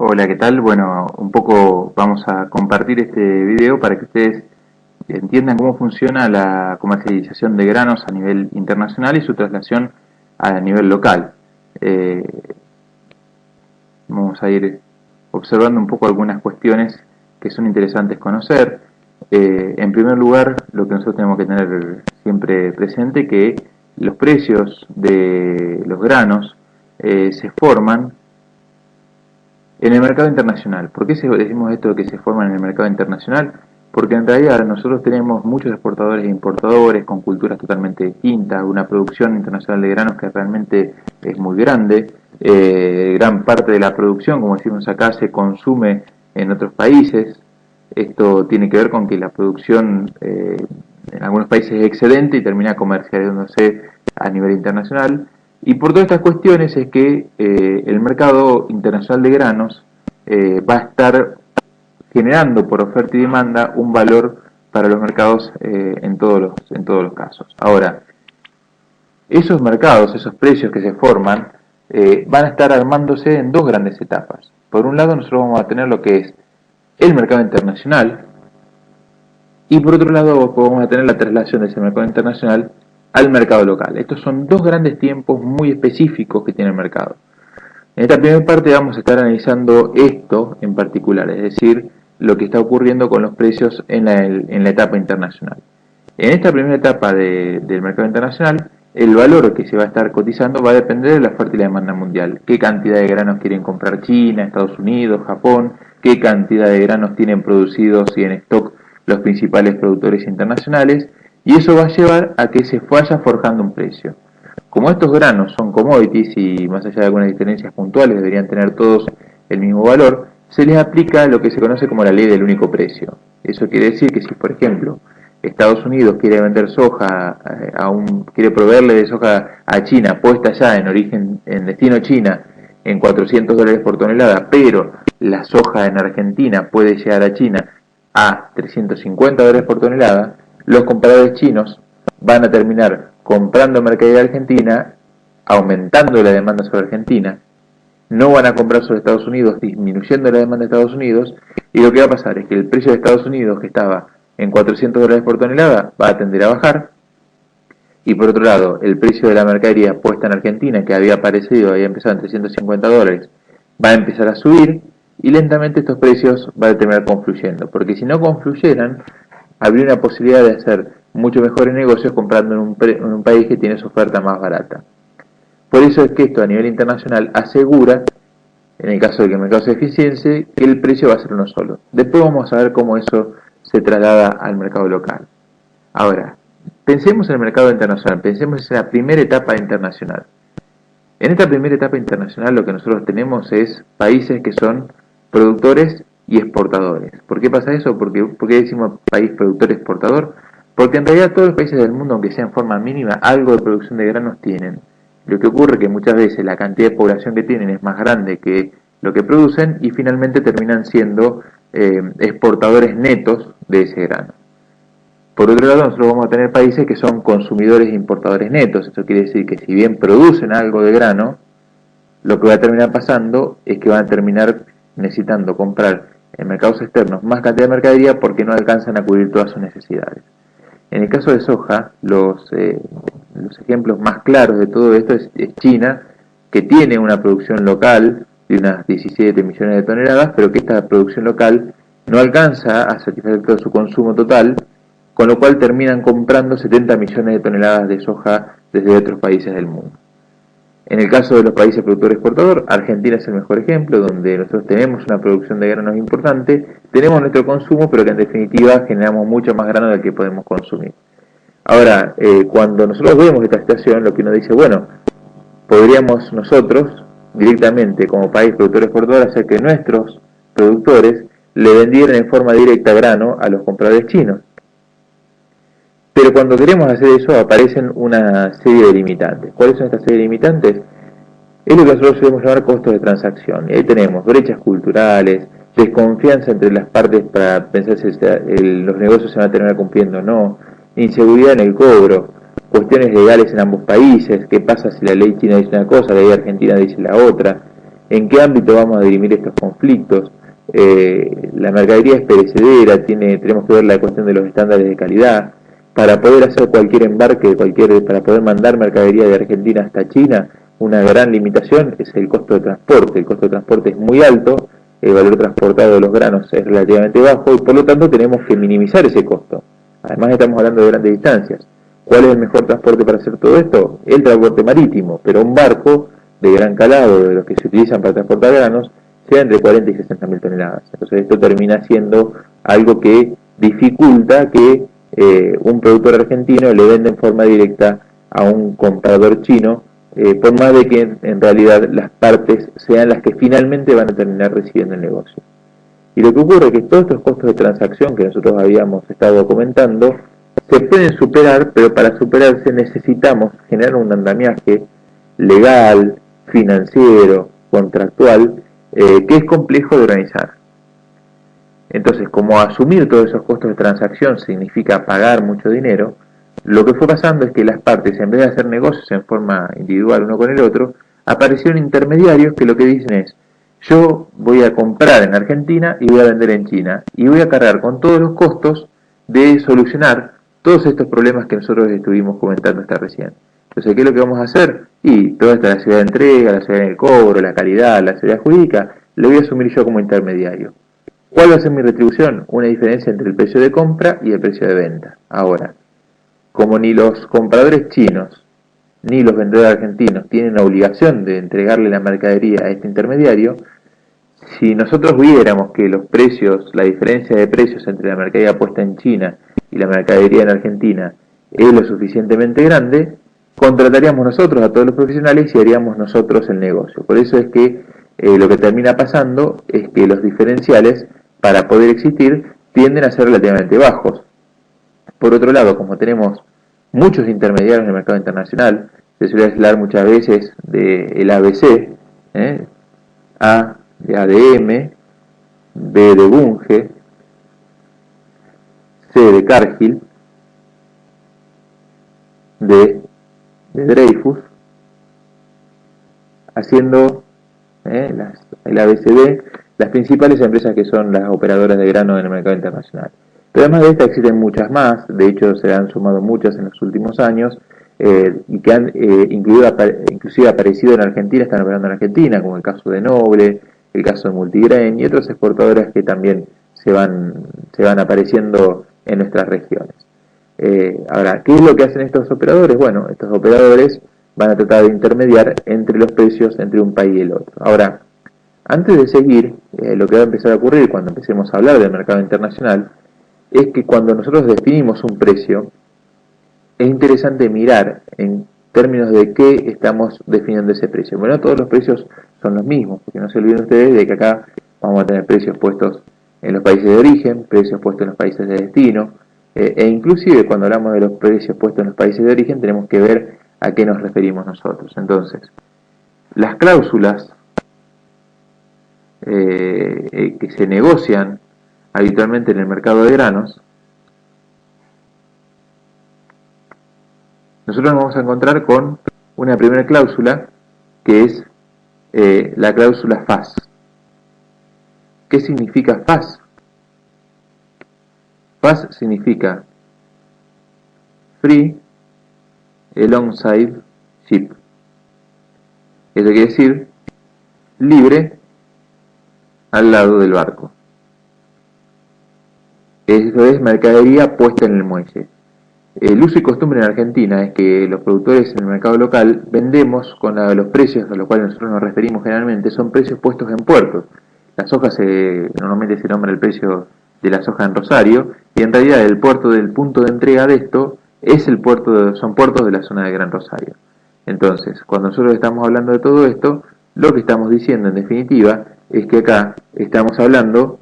Hola, ¿qué tal? Bueno, un poco vamos a compartir este video para que ustedes entiendan cómo funciona la comercialización de granos a nivel internacional y su traslación a nivel local. Eh, Vamos a ir observando un poco algunas cuestiones que son interesantes conocer. En primer lugar, lo que nosotros tenemos que tener siempre presente que los precios de los granos se forman en el mercado internacional. ¿Por qué decimos esto de que se forman en el mercado internacional? Porque en realidad nosotros tenemos muchos exportadores e importadores con culturas totalmente distintas, una producción internacional de granos que realmente es muy grande. Gran parte de la producción, como decimos acá, se consume en otros países. Esto tiene que ver con que la producción en algunos países es excedente y termina comercializándose a nivel internacional. Y por todas estas cuestiones es que el mercado internacional de granos va a estar generando por oferta y demanda un valor para los mercados en todos los casos. Ahora, esos mercados, esos precios que se forman, van a estar armándose en dos grandes etapas. Por un lado, nosotros vamos a tener lo que es el mercado internacional, y por otro lado vamos a tener la traslación de ese mercado internacional al mercado local. Estos son dos grandes tiempos muy específicos que tiene el mercado. En esta primera parte vamos a estar analizando esto en particular, es decir, lo que está ocurriendo con los precios en la etapa internacional. En esta primera etapa del mercado internacional, el valor que se va a estar cotizando va a depender de la oferta y la demanda mundial. ¿Qué cantidad de granos quieren comprar China, Estados Unidos, Japón? ¿Qué cantidad de granos tienen producidos y en stock los principales productores internacionales? Y eso va a llevar a que se vaya forjando un precio. Como estos granos son commodities y más allá de algunas diferencias puntuales deberían tener todos el mismo valor, se les aplica lo que se conoce como la ley del único precio. Eso quiere decir que si, por ejemplo, Estados Unidos quiere vender soja quiere proveerle de soja a China puesta ya en destino China en $400 por tonelada, pero la soja en Argentina puede llegar a China a $350 por tonelada, los compradores chinos van a terminar comprando mercadería argentina, aumentando la demanda sobre Argentina, no van a comprar sobre Estados Unidos, disminuyendo la demanda de Estados Unidos, y lo que va a pasar es que el precio de Estados Unidos, que estaba en $400 por tonelada, va a tender a bajar, y por otro lado, el precio de la mercadería puesta en Argentina, que había empezado en $350, va a empezar a subir, y lentamente estos precios van a terminar confluyendo, porque si no confluyeran, habría una posibilidad de hacer mucho mejores negocios comprando en un país que tiene su oferta más barata. Por eso es que esto a nivel internacional asegura, en el caso de que el mercado se eficiencie, que el precio va a ser uno solo. Después vamos a ver cómo eso se traslada al mercado local. Ahora, pensemos en el mercado internacional, pensemos en la primera etapa internacional. En esta primera etapa internacional lo que nosotros tenemos es países que son productores y exportadores. ¿Por qué pasa eso? ¿Por qué decimos país productor-exportador? Porque en realidad todos los países del mundo, aunque sea en forma mínima, algo de producción de granos tienen. Lo que ocurre es que muchas veces la cantidad de población que tienen es más grande que lo que producen y finalmente terminan siendo exportadores netos de ese grano. Por otro lado, nosotros vamos a tener países que son consumidores e importadores netos. Eso quiere decir que si bien producen algo de grano, lo que va a terminar pasando es que van a terminar necesitando comprar en mercados externos más cantidad de mercadería porque no alcanzan a cubrir todas sus necesidades. En el caso de soja, los ejemplos más claros de todo esto es China, que tiene una producción local de unas 17 millones de toneladas, pero que esta producción local no alcanza a satisfacer todo su consumo total, con lo cual terminan comprando 70 millones de toneladas de soja desde otros países del mundo. En el caso de los países productor-exportador, Argentina es el mejor ejemplo, donde nosotros tenemos una producción de granos importante, tenemos nuestro consumo, pero que en definitiva generamos mucho más grano del que podemos consumir. Ahora, cuando nosotros vemos esta situación, lo que uno dice, bueno, podríamos nosotros directamente como país productor-exportador hacer que nuestros productores le vendieran en forma directa grano a los compradores chinos. Pero cuando queremos hacer eso aparecen una serie de limitantes. ¿Cuáles son estas serie de limitantes? Es lo que nosotros solemos llamar costos de transacción. Y ahí tenemos brechas culturales, desconfianza entre las partes para pensar si los negocios se van a terminar cumpliendo o no, inseguridad en el cobro, cuestiones legales en ambos países, qué pasa si la ley china dice una cosa, la ley argentina dice la otra. en qué ámbito vamos a dirimir estos conflictos. La mercadería es perecedera, tenemos que ver la cuestión de los estándares de calidad. Para poder hacer cualquier embarque, para poder mandar mercadería de Argentina hasta China, una gran limitación es el costo de transporte. El costo de transporte es muy alto, el valor transportado de los granos es relativamente bajo y por lo tanto tenemos que minimizar ese costo. Además estamos hablando de grandes distancias. ¿Cuál es el mejor transporte para hacer todo esto? El transporte marítimo, pero un barco de gran calado, de los que se utilizan para transportar granos, sea entre 40 y 60 mil toneladas. Entonces esto termina siendo algo que dificulta que un productor argentino le venda en forma directa a un comprador chino, por más de que en realidad las partes sean las que finalmente van a terminar recibiendo el negocio. Y lo que ocurre es que todos estos costos de transacción que nosotros habíamos estado comentando se pueden superar, pero para superarse necesitamos generar un andamiaje legal, financiero, contractual, que es complejo de organizar. Entonces, como asumir todos esos costos de transacción significa pagar mucho dinero, lo que fue pasando es que las partes, en vez de hacer negocios en forma individual uno con el otro, aparecieron intermediarios que lo que dicen es: yo voy a comprar en Argentina y voy a vender en China, y voy a cargar con todos los costos de solucionar todos estos problemas que nosotros estuvimos comentando hasta recién. Entonces, ¿qué es lo que vamos a hacer? Y toda esta la seguridad de entrega, la seguridad del cobro, la calidad, la seguridad jurídica, lo voy a asumir yo como intermediario. ¿Cuál va a ser mi retribución? Una diferencia entre el precio de compra y el precio de venta. Ahora, como ni los compradores chinos ni los vendedores argentinos tienen la obligación de entregarle la mercadería a este intermediario, si nosotros viéramos que los precios, la diferencia de precios entre la mercadería puesta en China y la mercadería en Argentina es lo suficientemente grande, contrataríamos nosotros a todos los profesionales y haríamos nosotros el negocio. Por eso es que lo que termina pasando es que los diferenciales, para poder existir, tienden a ser relativamente bajos. Por otro lado, como tenemos muchos intermediarios en el mercado internacional, se suele hablar muchas veces del ABC, A de ADM, B de Bunge, C de Cargill, D de Dreyfus, haciendo el ABCD las principales empresas que son las operadoras de grano en el mercado internacional. Pero además de estas existen muchas más, de hecho se han sumado muchas en los últimos años, y que han inclusive aparecido en Argentina, están operando en Argentina, como el caso de Noble, el caso de Multigrain y otras exportadoras que también se van apareciendo en nuestras regiones. Ahora, ¿qué es lo que hacen estos operadores? Bueno, estos operadores van a tratar de intermediar entre los precios entre un país y el otro. Ahora, antes de seguir, lo que va a empezar a ocurrir cuando empecemos a hablar del mercado internacional es que cuando nosotros definimos un precio, es interesante mirar en términos de qué estamos definiendo ese precio. Bueno, todos los precios son los mismos, porque no se olviden ustedes de que acá vamos a tener precios puestos en los países de origen, precios puestos en los países de destino, e inclusive cuando hablamos de los precios puestos en los países de origen tenemos que ver a qué nos referimos nosotros. Entonces, las cláusulas que se negocian habitualmente en el mercado de granos, nosotros nos vamos a encontrar con una primera cláusula que es la cláusula FAS. ¿Qué significa FAS? FAS significa Free Alongside Ship. Eso quiere decir libre al lado del barco. Eso es mercadería puesta en el muelle. El uso y costumbre en Argentina es que los productores en el mercado local vendemos con los precios a los cuales nosotros nos referimos generalmente, son precios puestos en puertos. Las hojas normalmente se nombra el precio de la soja en Rosario, y en realidad el puerto del punto de entrega de esto es son puertos de la zona de Gran Rosario. Entonces, cuando nosotros estamos hablando de todo esto, lo que estamos diciendo en definitiva es que acá estamos hablando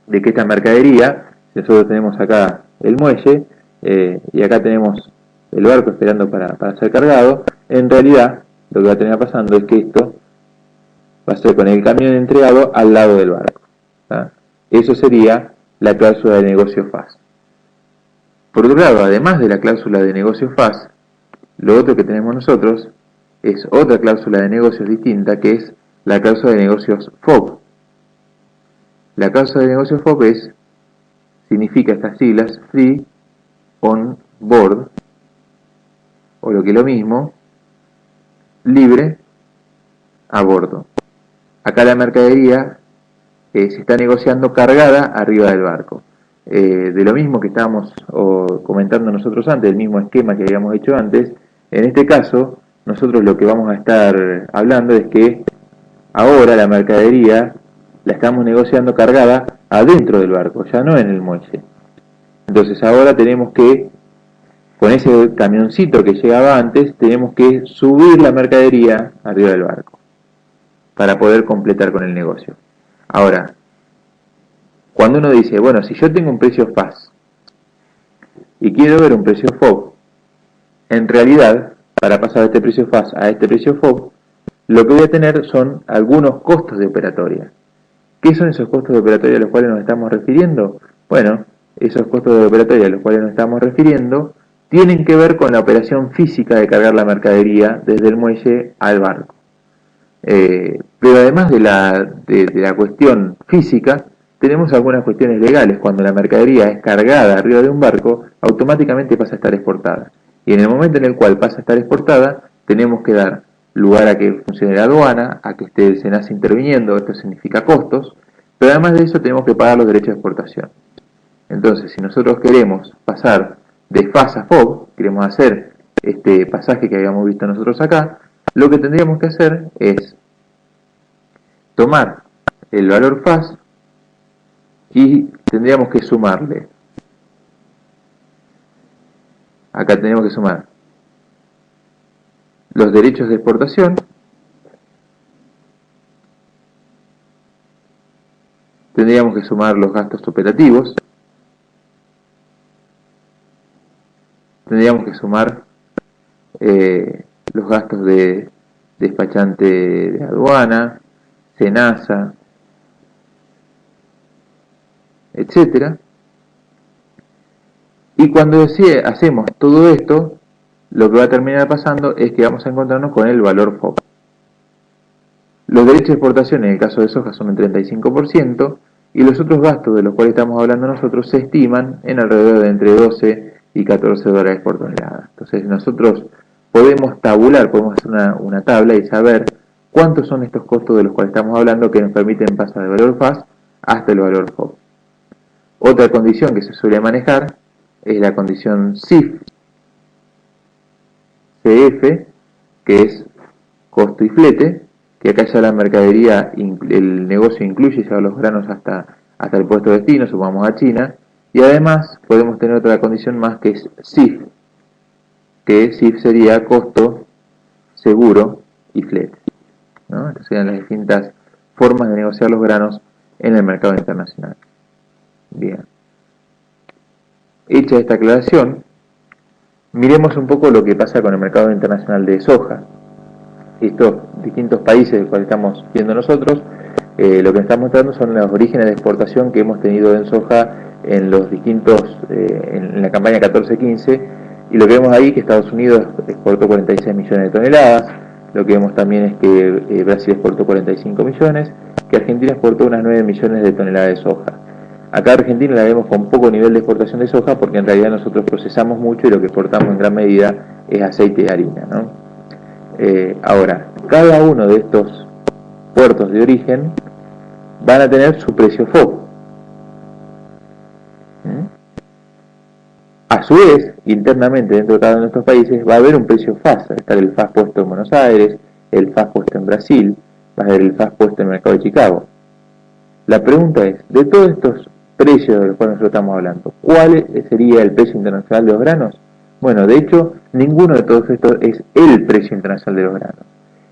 de que esta mercadería, nosotros tenemos acá el muelle, y acá tenemos el barco esperando para ser cargado, en realidad lo que va a terminar pasando es que esto va a ser con el camión entregado al lado del barco. ¿Tá? Eso sería la cláusula de negocio FAS. Por otro lado, además de la cláusula de negocio FAS, lo otro que tenemos nosotros es otra cláusula de negocios distinta, que es la causa de negocios FOB. La causa de negocios FOB significa estas siglas, Free On Board, o lo que es lo mismo, libre a bordo. Acá la mercadería se está negociando cargada arriba del barco. De lo mismo que estábamos comentando nosotros antes, el mismo esquema que habíamos hecho antes, en este caso nosotros lo que vamos a estar hablando es que ahora la mercadería la estamos negociando cargada adentro del barco, ya no en el muelle. Entonces ahora tenemos que, con ese camioncito que llegaba antes, tenemos que subir la mercadería arriba del barco para poder completar con el negocio. Ahora, cuando uno dice, bueno, si yo tengo un precio FAS y quiero ver un precio FOB, en realidad, para pasar de este precio FAS a este precio FOB, lo que voy a tener son algunos costos de operatoria. ¿Qué son esos costos de operatoria a los cuales nos estamos refiriendo? Bueno, esos costos de operatoria a los cuales nos estamos refiriendo tienen que ver con la operación física de cargar la mercadería desde el muelle al barco. Pero además de la cuestión física, tenemos algunas cuestiones legales. Cuando la mercadería es cargada arriba de un barco, automáticamente pasa a estar exportada. Y en el momento en el cual pasa a estar exportada, tenemos que dar lugar a que funcione la aduana, a que esté el SENASA interviniendo, esto significa costos, pero además de eso tenemos que pagar los derechos de exportación. Entonces, si nosotros queremos pasar de FAS a FOB, queremos hacer este pasaje que habíamos visto nosotros acá, lo que tendríamos que hacer es tomar el valor FAS y tendríamos que sumarle. Acá tenemos que sumar los derechos de exportación, tendríamos que sumar los gastos operativos, tendríamos que sumar los gastos de despachante de aduana, SENASA, etcétera. Y cuando hacemos todo esto, lo que va a terminar pasando es que vamos a encontrarnos con el valor FOB. Los derechos de exportación en el caso de soja son el 35% y los otros gastos de los cuales estamos hablando nosotros se estiman en alrededor de entre 12 y 14 dólares por tonelada. Entonces nosotros podemos tabular, podemos hacer una tabla y saber cuántos son estos costos de los cuales estamos hablando que nos permiten pasar del valor FAS hasta el valor FOB. Otra condición que se suele manejar es la condición CIF, CF, que es costo y flete, que acá ya la mercadería, el negocio incluye ya los granos hasta el puesto de destino, supongamos a China, y además podemos tener otra condición más que es CIF, que CIF sería costo, seguro y flete, ¿no? Estas serían las distintas formas de negociar los granos en el mercado internacional. Bien. Hecha esta aclaración, miremos un poco lo que pasa con el mercado internacional de soja. Estos distintos países de los cuales estamos viendo nosotros, lo que estamos mostrando son los orígenes de exportación que hemos tenido en soja en los distintos, en la campaña 14-15, y lo que vemos ahí que Estados Unidos exportó 46 millones de toneladas, lo que vemos también es que Brasil exportó 45 millones, que Argentina exportó unas 9 millones de toneladas de soja. Acá Argentina la vemos con poco nivel de exportación de soja porque en realidad nosotros procesamos mucho y lo que exportamos en gran medida es aceite y harina, ¿no? Ahora, cada uno de estos puertos de origen van a tener su precio FOB. A su vez, internamente dentro de cada uno de estos países va a haber un precio FAS. Va a estar el FAS puesto en Buenos Aires, el FAS puesto en Brasil, va a haber el FAS puesto en el mercado de Chicago. La pregunta es, de todos estos precios de los cuales nosotros estamos hablando, ¿cuál sería el precio internacional de los granos? Bueno, de hecho, ninguno de todos estos es el precio internacional de los granos.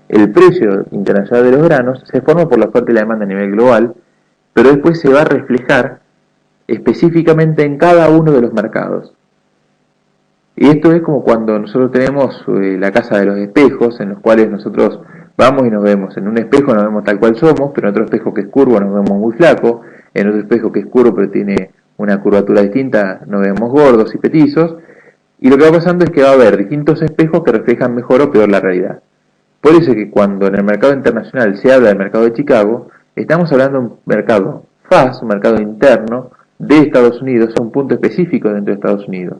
El precio internacional de los granos se forma por la oferta y la demanda a nivel global, pero después se va a reflejar específicamente en cada uno de los mercados. Y esto es como cuando nosotros tenemos la casa de los espejos, en los cuales nosotros vamos y nos vemos. En un espejo nos vemos tal cual somos, pero en otro espejo que es curvo nos vemos muy flacos, en otro espejo que es curvo pero tiene una curvatura distinta nos vemos gordos y petizos, y lo que va pasando es que va a haber distintos espejos que reflejan mejor o peor la realidad. Por eso es que cuando en el mercado internacional se habla del mercado de Chicago, estamos hablando de un mercado FAS, un mercado interno de Estados Unidos, a un punto específico dentro de Estados Unidos.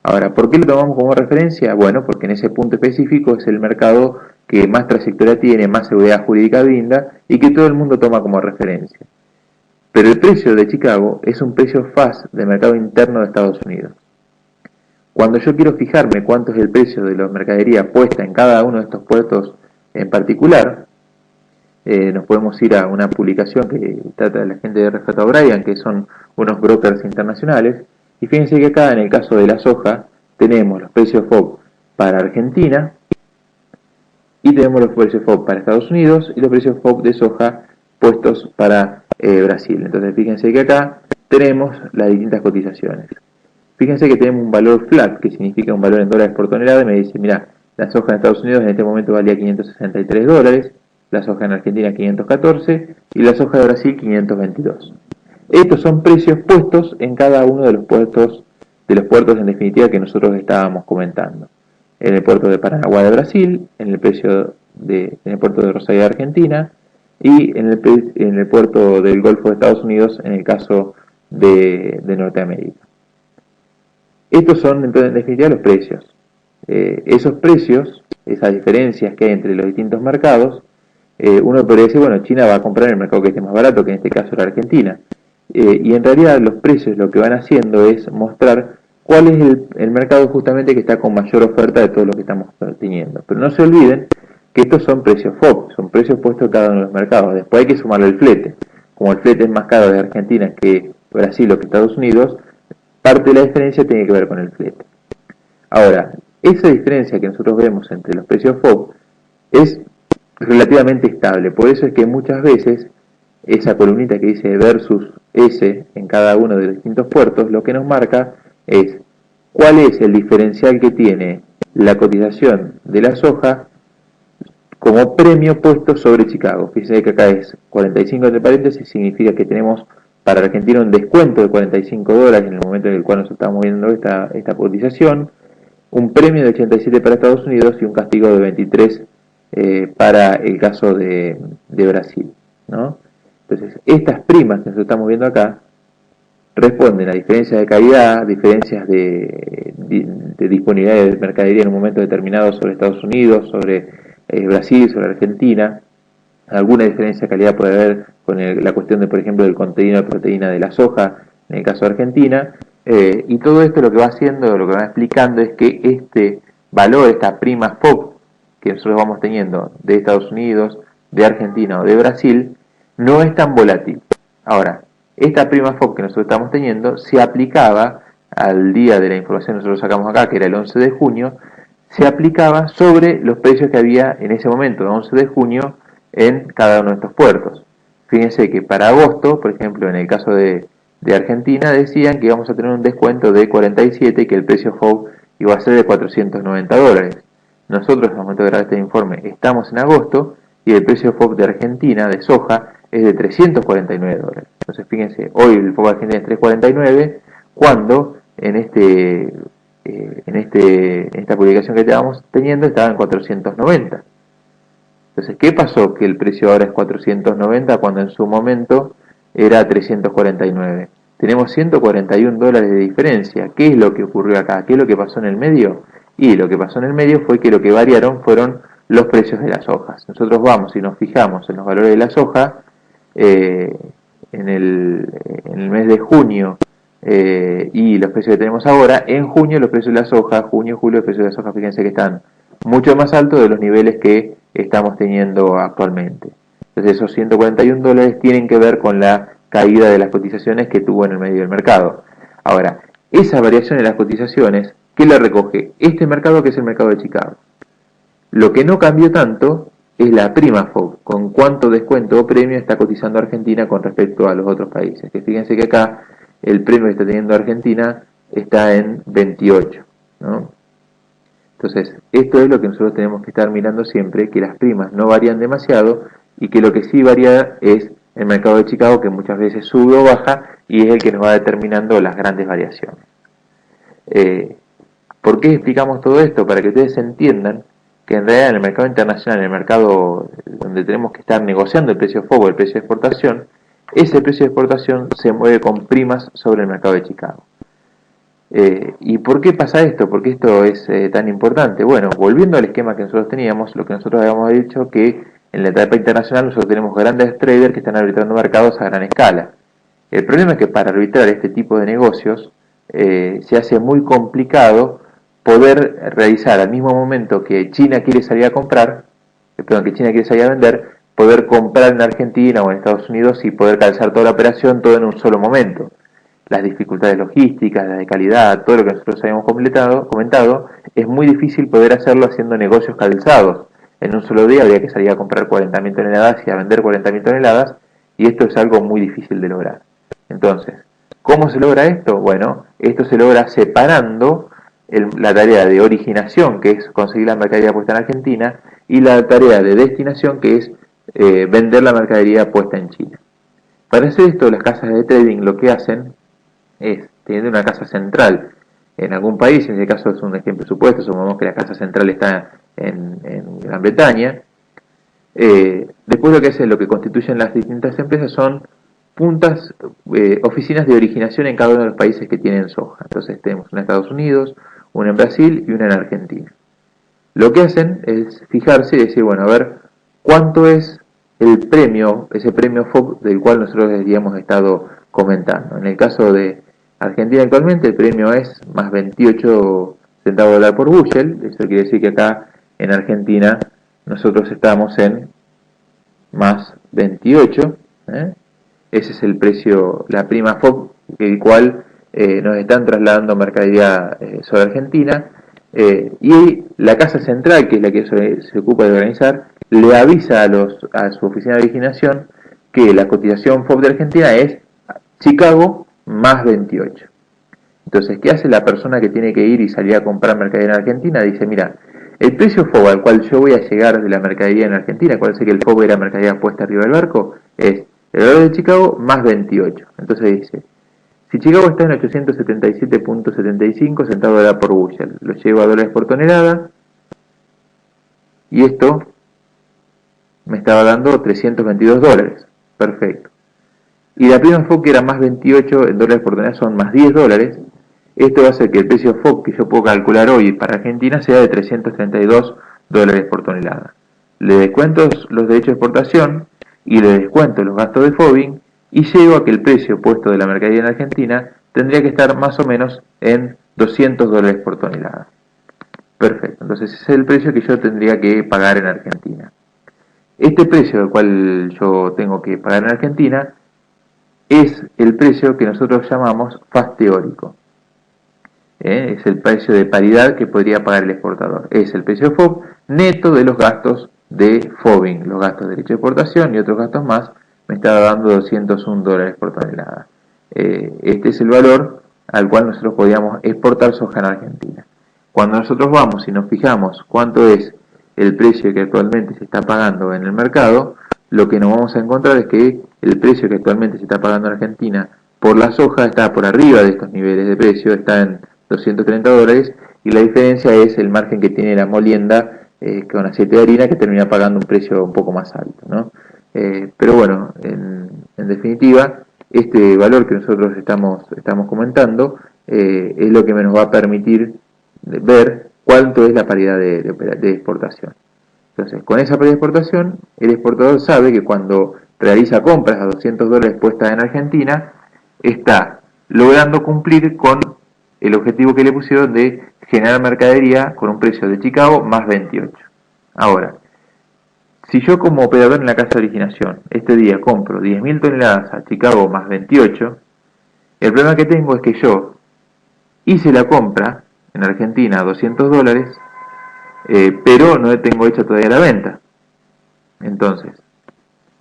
Ahora, ¿por qué lo tomamos como referencia? Bueno, porque en ese punto específico es el mercado que más trayectoria tiene, más seguridad jurídica brinda y que todo el mundo toma como referencia. Pero el precio de Chicago es un precio FAS de mercado interno de Estados Unidos. Cuando yo quiero fijarme cuánto es el precio de la mercadería puesta en cada uno de estos puertos en particular, nos podemos ir a una publicación que trata de la gente de Rescate O'Brien, que son unos brokers internacionales, y fíjense que acá en el caso de la soja tenemos los precios FOB para Argentina y tenemos los precios FOB para Estados Unidos y los precios FOB de soja puestos para Brasil. Entonces fíjense que acá tenemos las distintas cotizaciones. Fíjense que tenemos un valor flat, que significa un valor en dólares por tonelada, y me dice, mira, la soja en Estados Unidos en este momento valía 563 dólares, la soja en Argentina 514 y la soja de Brasil 522. Estos son precios puestos en cada uno de los puertos en definitiva que nosotros estábamos comentando. En el puerto de Paranaguá de Brasil, en el puerto de Rosario de Argentina y en el puerto del Golfo de Estados Unidos en el caso de Norteamérica. Estos son entonces en definitiva los precios. Esos precios, esas diferencias que hay entre los distintos mercados, uno podría decir, bueno, China va a comprar en el mercado que esté más barato, que en este caso la Argentina. Y en realidad los precios lo que van haciendo es mostrar cuál es el mercado justamente que está con mayor oferta de todo lo que estamos teniendo. Pero no se olviden que estos son precios FOB, son precios puestos en cada uno de los mercados. Después hay que sumarle el flete. Como el flete es más caro de Argentina que Brasil o que Estados Unidos, parte de la diferencia tiene que ver con el flete. Ahora, esa diferencia que nosotros vemos entre los precios FOB es relativamente estable. Por eso es que muchas veces esa columnita que dice versus S en cada uno de los distintos puertos, lo que nos marca es cuál es el diferencial que tiene la cotización de la soja como premio puesto sobre Chicago. Fíjense que acá es 45 entre paréntesis, significa que tenemos para Argentina un descuento de 45 dólares en el momento en el cual nosotros estamos viendo esta cotización, un premio de 87 para Estados Unidos y un castigo de 23 para el caso de Brasil, ¿no? Entonces, estas primas que nosotros estamos viendo acá responden a diferencias de calidad, diferencias de disponibilidad de mercadería en un momento determinado sobre Estados Unidos, sobre Brasil, sobre Argentina. Alguna diferencia de calidad puede haber con la cuestión de, por ejemplo, del contenido de proteína de la soja, en el caso de Argentina. Y todo esto lo que va haciendo, lo que va explicando es que este valor, esta prima FOB que nosotros vamos teniendo de Estados Unidos, de Argentina o de Brasil, no es tan volátil. Ahora, esta prima FOB que nosotros estamos teniendo se aplicaba al día de la información que nosotros sacamos acá, que era el 11 de junio, se aplicaba sobre los precios que había en ese momento, el 11 de junio, en cada uno de estos puertos. Fíjense que para agosto, por ejemplo, en el caso de Argentina, decían que íbamos a tener un descuento de 47 y que el precio FOB iba a ser de 490 dólares. Nosotros, al momento de grabar este informe, estamos en agosto y el precio FOB de Argentina, de soja, es de 349 dólares. Entonces, fíjense, hoy el FOB de Argentina es 349, cuando en esta publicación que estábamos teniendo estaba en 490. Entonces, ¿qué pasó que el precio ahora es 490 cuando en su momento era 349? Tenemos 141 dólares de diferencia. ¿Qué es lo que ocurrió acá? ¿Qué es lo que pasó en el medio? Y lo que pasó en el medio fue que lo que variaron fueron los precios de las hojas. Nosotros vamos y nos fijamos en los valores de la soja en el mes de junio y los precios que tenemos ahora. En junio los precios de la soja, junio, julio, los precios de la soja, fíjense que están mucho más altos de los niveles que estamos teniendo actualmente. Entonces esos 141 dólares tienen que ver con la caída de las cotizaciones que tuvo en el medio del mercado. Ahora, esa variación de las cotizaciones, ¿qué la recoge? Este mercado, que es el mercado de Chicago. Lo que no cambió tanto es la prima FOB, con cuánto descuento o premio está cotizando Argentina con respecto a los otros países. Que fíjense que acá el premio que está teniendo Argentina está en 28, ¿no? Entonces, esto es lo que nosotros tenemos que estar mirando siempre, que las primas no varían demasiado y que lo que sí varía es el mercado de Chicago, que muchas veces sube o baja y es el que nos va determinando las grandes variaciones. ¿Por qué explicamos todo esto? Para que ustedes entiendan que en realidad en el mercado internacional, en el mercado donde tenemos que estar negociando el precio FOB o el precio de exportación, ese precio de exportación se mueve con primas sobre el mercado de Chicago. ¿Y por qué pasa esto? ¿Por qué esto es tan importante? Bueno, volviendo al esquema que nosotros teníamos, lo que nosotros habíamos dicho que en la etapa internacional nosotros tenemos grandes traders que están arbitrando mercados a gran escala. El problema es que para arbitrar este tipo de negocios se hace muy complicado poder realizar al mismo momento que China quiere salir a comprar, perdón, que China quiere salir a vender, poder comprar en Argentina o en Estados Unidos y poder calzar toda la operación todo en un solo momento. Las dificultades logísticas, las de calidad, todo lo que nosotros habíamos comentado, es muy difícil poder hacerlo haciendo negocios calzados. En un solo día habría que salir a comprar 40.000 toneladas y a vender 40.000 toneladas, y esto es algo muy difícil de lograr. Entonces, ¿cómo se logra esto? Bueno, esto se logra separando la tarea de originación, que es conseguir la mercadería puesta en Argentina, y la tarea de destinación, que es vender la mercadería puesta en China. Para hacer esto, las casas de trading lo que hacen es tener una casa central en algún país, en este caso es un ejemplo supuesto, supongamos que la casa central está en Gran Bretaña. Después lo que hacen, lo que constituyen las distintas empresas son puntas, oficinas de originación en cada uno de los países que tienen soja. Entonces tenemos una en Estados Unidos, una en Brasil y una en Argentina. Lo que hacen es fijarse y decir, bueno, a ver, ¿cuánto es el premio, ese premio FOB del cual nosotros les habíamos estado comentando? En el caso de Argentina actualmente el premio es más 28 centavos de dólar por bushel. Eso quiere decir que acá en Argentina nosotros estamos en más 28. Ese es el precio, la prima FOB, el cual nos están trasladando mercadería sobre Argentina. Y la casa central, que es la que se ocupa de organizar, le avisa a su oficina de originación que la cotización FOB de Argentina es Chicago más 28. Entonces, ¿qué hace la persona que tiene que ir y salir a comprar mercadería en Argentina? Dice, mira, el precio FOB al cual yo voy a llegar de la mercadería en Argentina, cuál sé que el FOB era mercadería puesta arriba del barco, es el valor de Chicago más 28. Entonces dice, si Chicago está en 877.75 centavos de dólar por bushel, lo llevo a dólares por tonelada, y esto me estaba dando 322 dólares. Perfecto. Y la prima FOB, que era más 28 en dólares por tonelada, son más 10 dólares. Esto va a hacer que el precio FOB que yo puedo calcular hoy para Argentina sea de 332 dólares por tonelada. Le descuento los derechos de exportación y le descuento los gastos de FOBing y llego a que el precio puesto de la mercadería en Argentina tendría que estar más o menos en 200 dólares por tonelada. Perfecto, entonces ese es el precio que yo tendría que pagar en Argentina. Este precio al cual yo tengo que pagar en Argentina es el precio que nosotros llamamos FAS teórico. Es el precio de paridad que podría pagar el exportador. Es el precio FOB neto de los gastos de FOBing, los gastos de derecho de exportación y otros gastos más, me estaba dando 201 dólares por tonelada. Este es el valor al cual nosotros podíamos exportar soja en Argentina. Cuando nosotros vamos y nos fijamos cuánto es el precio que actualmente se está pagando en el mercado, lo que nos vamos a encontrar es que el precio que actualmente se está pagando en Argentina por la soja está por arriba de estos niveles de precio, está en 230 dólares, y la diferencia es el margen que tiene la molienda con aceite de harina, que termina pagando un precio un poco más alto, ¿no? Pero bueno, en definitiva, este valor que nosotros estamos comentando es lo que nos va a permitir ver cuánto es la paridad de exportación. Entonces, con esa paridad de exportación, el exportador sabe que cuando realiza compras a 200 dólares puestas en Argentina, está logrando cumplir con el objetivo que le pusieron de generar mercadería con un precio de Chicago más 28. Ahora, si yo como operador en la casa de originación este día compro 10.000 toneladas a Chicago más 28, el problema que tengo es que yo hice la compra en Argentina a 200 dólares, pero no tengo hecha todavía la venta. Entonces,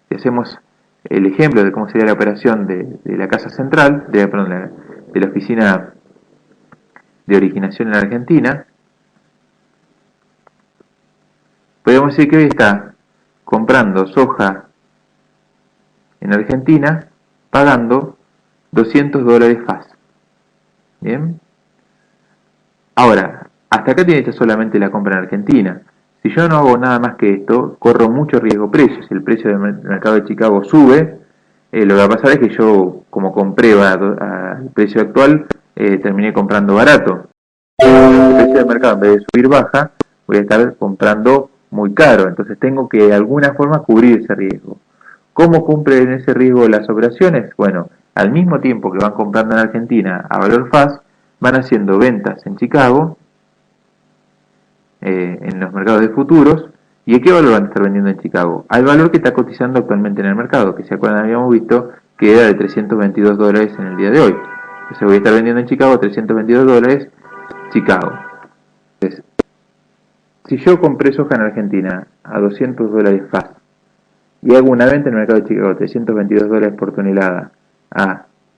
si hacemos el ejemplo de cómo sería la operación de la casa central, de la oficina de originación en Argentina, podemos decir que hoy está comprando soja en Argentina pagando 200 dólares FAS. Bien. Ahora, hasta acá tiene hecha solamente la compra en Argentina. Si yo no hago nada más que esto, corro mucho riesgo precio. Si el precio del mercado de Chicago sube, lo que va a pasar es que yo, como compré al precio actual, terminé comprando barato. Si el precio del mercado en vez de subir baja, voy a estar comprando muy caro. Entonces tengo que de alguna forma cubrir ese riesgo. ¿Cómo cumplen ese riesgo las operaciones? Bueno, al mismo tiempo que van comprando en Argentina a valor FAS, van haciendo ventas en Chicago, en los mercados de futuros. ¿Y a qué valor van a estar vendiendo en Chicago? Al valor que está cotizando actualmente en el mercado, que se acuerdan habíamos visto que era de $322 en el día de hoy. Entonces voy a estar vendiendo en Chicago $322, Chicago. Entonces, si yo compré soja en Argentina a $200 FAS y hago una venta en el mercado de Chicago, $322 por tonelada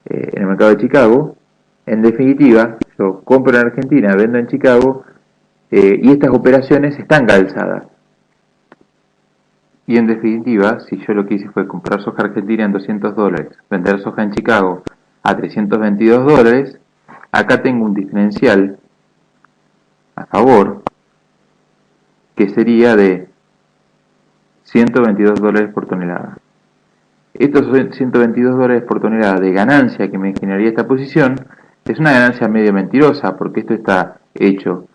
en el mercado de Chicago, en definitiva, yo compro en Argentina, vendo en Chicago, y estas operaciones están calzadas. Y en definitiva, si yo lo que hice fue comprar soja argentina en $200, vender soja en Chicago a $322, acá tengo un diferencial a favor que sería de $122 por tonelada. Estos $122 por tonelada de ganancia que me generaría esta posición es una ganancia medio mentirosa, porque esto está hecho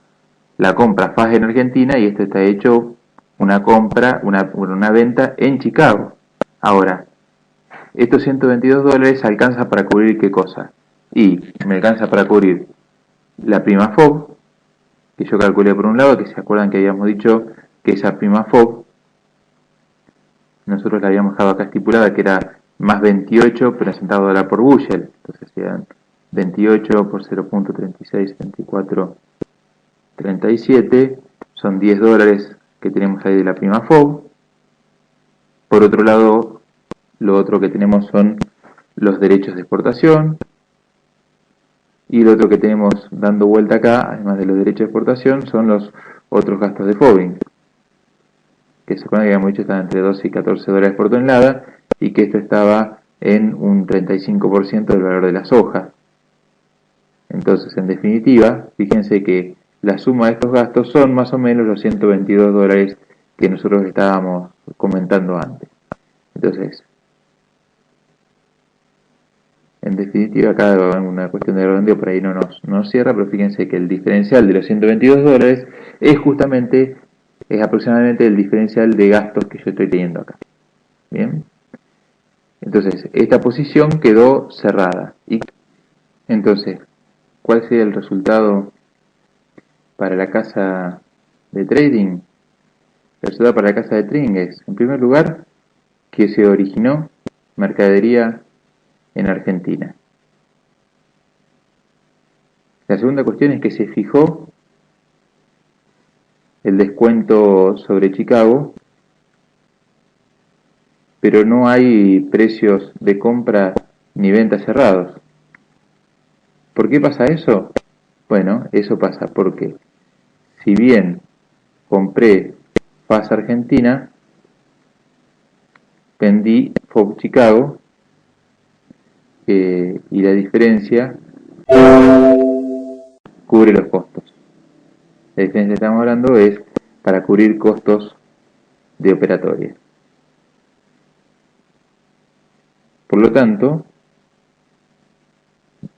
la compra FAS en Argentina y esto está hecho una compra, una venta en Chicago. Ahora, estos $122 alcanza para cubrir ¿qué cosa? Y me alcanza para cubrir la prima FOB, que yo calculé por un lado, que se acuerdan que habíamos dicho que esa prima FOB nosotros la habíamos dejado acá estipulada que era más 28 presentado dólar por bushel, entonces serían 28 por 0.362437, son $10 que tenemos ahí de la prima FOB. Por otro lado, lo otro que tenemos son los derechos de exportación, y lo otro que tenemos dando vuelta acá, además de los derechos de exportación, son los otros gastos de FOBing, que se supone que habíamos dicho están entre 12 y $14 por tonelada, y que esto estaba en un 35% del valor de la soja. Entonces, en definitiva, fíjense que la suma de estos gastos son más o menos los $122 que nosotros estábamos comentando antes. Entonces, en definitiva, acá una cuestión de redondeo por ahí no nos cierra, pero fíjense que el diferencial de los $122 es aproximadamente el diferencial de gastos que yo estoy teniendo acá. Bien, entonces esta posición quedó cerrada. Y entonces, ¿cuál sería el resultado para la casa de trading? El resultado para la casa de trading es, en primer lugar, que se originó mercadería en Argentina. La segunda cuestión es que se fijó el descuento sobre Chicago, pero no hay precios de compra ni venta cerrados. ¿Por qué pasa eso? Bueno, eso pasa porque si bien compré FAS Argentina, vendí FOB Chicago, y la diferencia cubre los costos. La diferencia que estamos hablando es para cubrir costos de operatoria. Por lo tanto,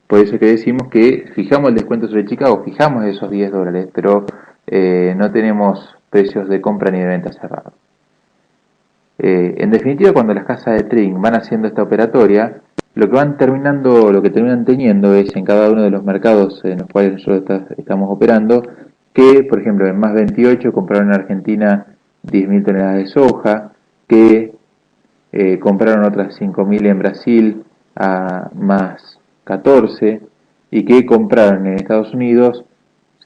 por eso que decimos que fijamos el descuento sobre Chicago, fijamos esos $10, pero no tenemos precios de compra ni de venta cerrados. En definitiva, cuando las casas de trading van haciendo esta operatoria, lo que terminan teniendo es en cada uno de los mercados en los cuales nosotros estamos operando, que por ejemplo en más 28 compraron en Argentina 10.000 toneladas de soja, que compraron otras 5.000 en Brasil a más 14, y que compraron en Estados Unidos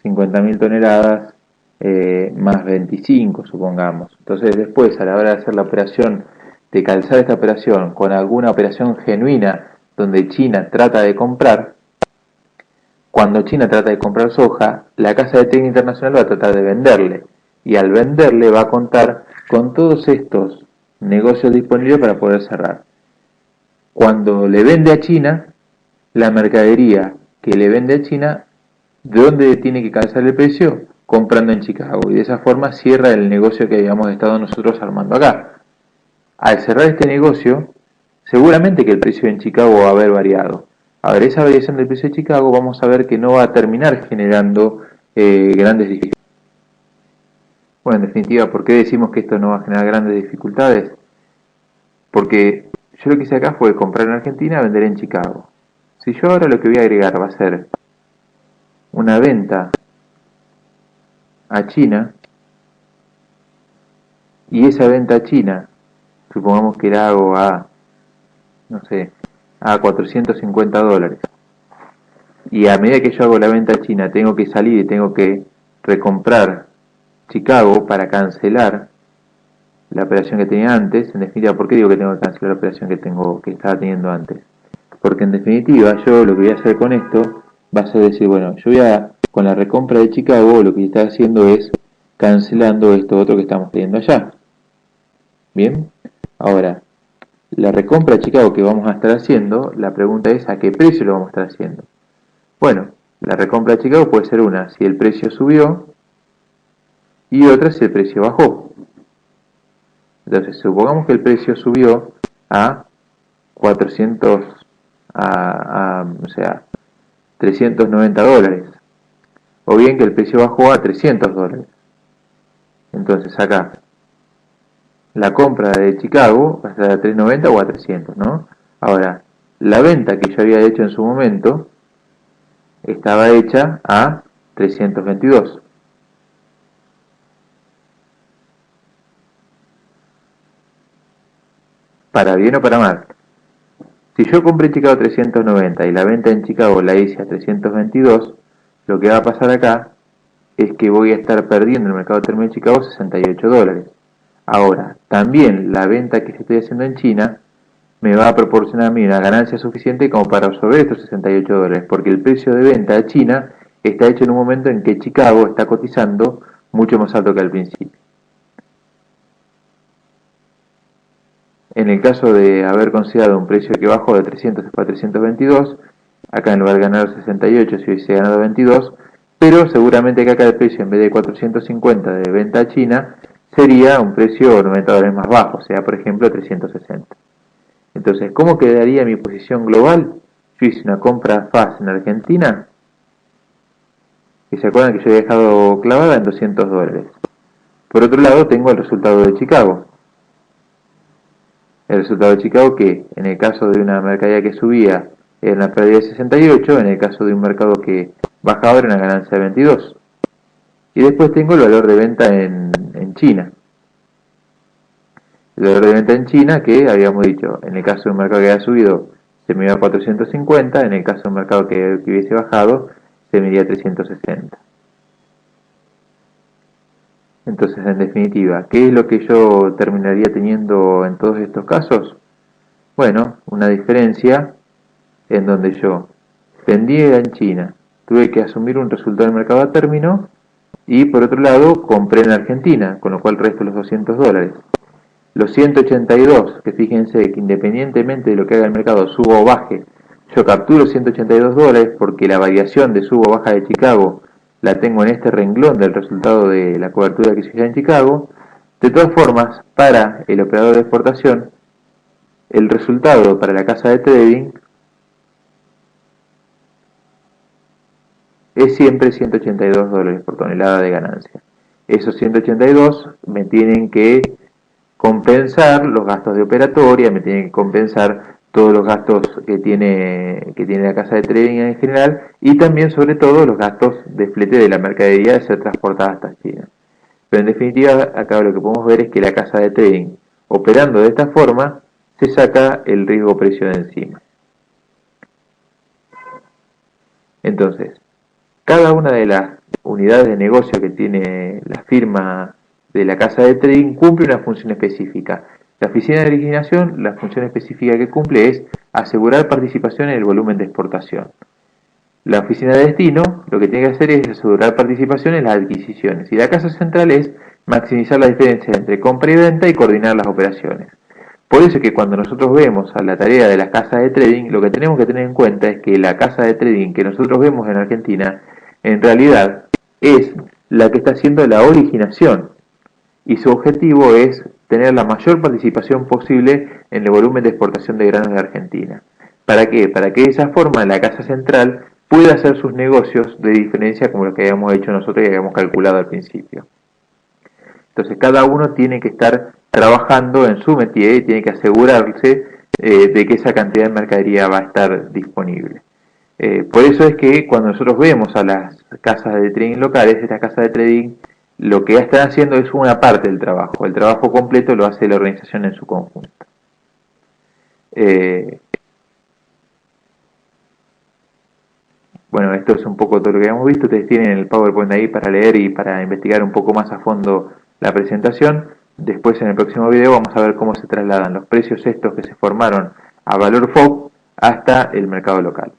50.000 toneladas más 25, supongamos. Entonces después, a la hora de hacer la operación, de calzar esta operación con alguna operación genuina donde China trata de comprar, cuando China trata de comprar soja, la casa de trading internacional va a tratar de venderle, y al venderle va a contar con todos estos negocios disponibles para poder cerrar. Cuando le vende a China, la mercadería que le vende a China, ¿de dónde tiene que calzar el precio? comprando en Chicago, y de esa forma cierra el negocio que habíamos estado nosotros armando acá. Al cerrar este negocio, seguramente que el precio en Chicago va a haber variado. A ver, esa variación del precio de Chicago vamos a ver que no va a terminar generando grandes dificultades. Bueno, en definitiva, ¿por qué decimos que esto no va a generar grandes dificultades? Porque yo lo que hice acá fue comprar en Argentina, vender en Chicago. Si yo ahora lo que voy a agregar va a ser una venta a China, y esa venta a China, supongamos que la hago a, no sé, a $450, y a medida que yo hago la venta a China tengo que salir y tengo que recomprar Chicago para cancelar la operación que tenía antes. En definitiva, ¿por qué digo que tengo que cancelar la operación que estaba teniendo antes? Porque en definitiva yo lo que voy a hacer con esto va a ser decir, bueno, con la recompra de Chicago lo que está haciendo es cancelando esto otro que estamos teniendo allá. Bien, ahora, la recompra de Chicago que vamos a estar haciendo, la pregunta es ¿a qué precio lo vamos a estar haciendo? Bueno, la recompra de Chicago puede ser una si el precio subió y otra si el precio bajó. Entonces, supongamos que el precio subió a 400, o sea, $390, o bien que el precio bajó a $300. Entonces, acá, la compra de Chicago va a ser a 390 o a 300, ¿no? Ahora, la venta que yo había hecho en su momento estaba hecha a 322. Para bien o para mal. Si yo compré en Chicago 390 y la venta en Chicago la hice a 322, lo que va a pasar acá es que voy a estar perdiendo en el mercado término de Chicago $68. Ahora, también la venta que estoy haciendo en China me va a proporcionar a mí una ganancia suficiente como para absorber estos $68, porque el precio de venta a China está hecho en un momento en que Chicago está cotizando mucho más alto que al principio. En el caso de haber considerado un precio que bajó de 300 a 322, acá en lugar de ganar 68 se hubiese ganado 22, pero seguramente que acá el precio en vez de 450 de venta a China sería un precio $90 más bajo, o sea, por ejemplo 360. Entonces, ¿cómo quedaría mi posición global? Yo hice una compra FAS en Argentina, y se acuerdan que yo había dejado clavada en $200. Por otro lado, tengo el resultado de Chicago. El resultado de Chicago que, en el caso de una mercadería que subía, era una pérdida de 68, en el caso de un mercado que bajaba era una ganancia de 22. Y después tengo el valor de venta en China. El valor de venta en China que habíamos dicho, en el caso de un mercado que había subido se me iba a 450, en el caso de un mercado que hubiese bajado se me iría a 360. Entonces, en definitiva, ¿qué es lo que yo terminaría teniendo en todos estos casos? Bueno, una diferencia en donde yo vendía en China, tuve que asumir un resultado del mercado a término y por otro lado compré en Argentina, con lo cual resto los $200. Los 182, que fíjense que independientemente de lo que haga el mercado, suba o baje, yo capturo $182 porque la variación de suba o baja de Chicago la tengo en este renglón del resultado de la cobertura que se hizo en Chicago. De todas formas, para el operador de exportación, el resultado para la casa de trading es siempre $182 por tonelada de ganancia. Esos 182 me tienen que compensar los gastos de operatoria, me tienen que compensar todos los gastos que tiene la casa de trading en general y también sobre todo los gastos de flete de la mercadería de ser transportada hasta China. Pero en definitiva acá lo que podemos ver es que la casa de trading operando de esta forma se saca el riesgo precio de encima. Entonces, cada una de las unidades de negocio que tiene la firma de la casa de trading cumple una función específica. La oficina de originación, la función específica que cumple es asegurar participación en el volumen de exportación. La oficina de destino lo que tiene que hacer es asegurar participación en las adquisiciones. Y la casa central es maximizar la diferencia entre compra y venta y coordinar las operaciones. Por eso es que cuando nosotros vemos a la tarea de la casa de trading, lo que tenemos que tener en cuenta es que la casa de trading que nosotros vemos en Argentina, en realidad es la que está haciendo la originación y su objetivo es tener la mayor participación posible en el volumen de exportación de granos de Argentina. ¿Para qué? Para que de esa forma la Casa Central pueda hacer sus negocios de diferencia como lo que habíamos hecho nosotros y habíamos calculado al principio. Entonces cada uno tiene que estar trabajando en su métier y tiene que asegurarse de que esa cantidad de mercadería va a estar disponible. Por eso es que cuando nosotros vemos a las casas de trading locales, estas casas de trading lo que están haciendo es una parte del trabajo. El trabajo completo lo hace la organización en su conjunto. Bueno, esto es un poco todo lo que hemos visto. Ustedes tienen el PowerPoint ahí para leer y para investigar un poco más a fondo la presentación. Después en el próximo video vamos a ver cómo se trasladan los precios estos que se formaron a valor FOB hasta el mercado local.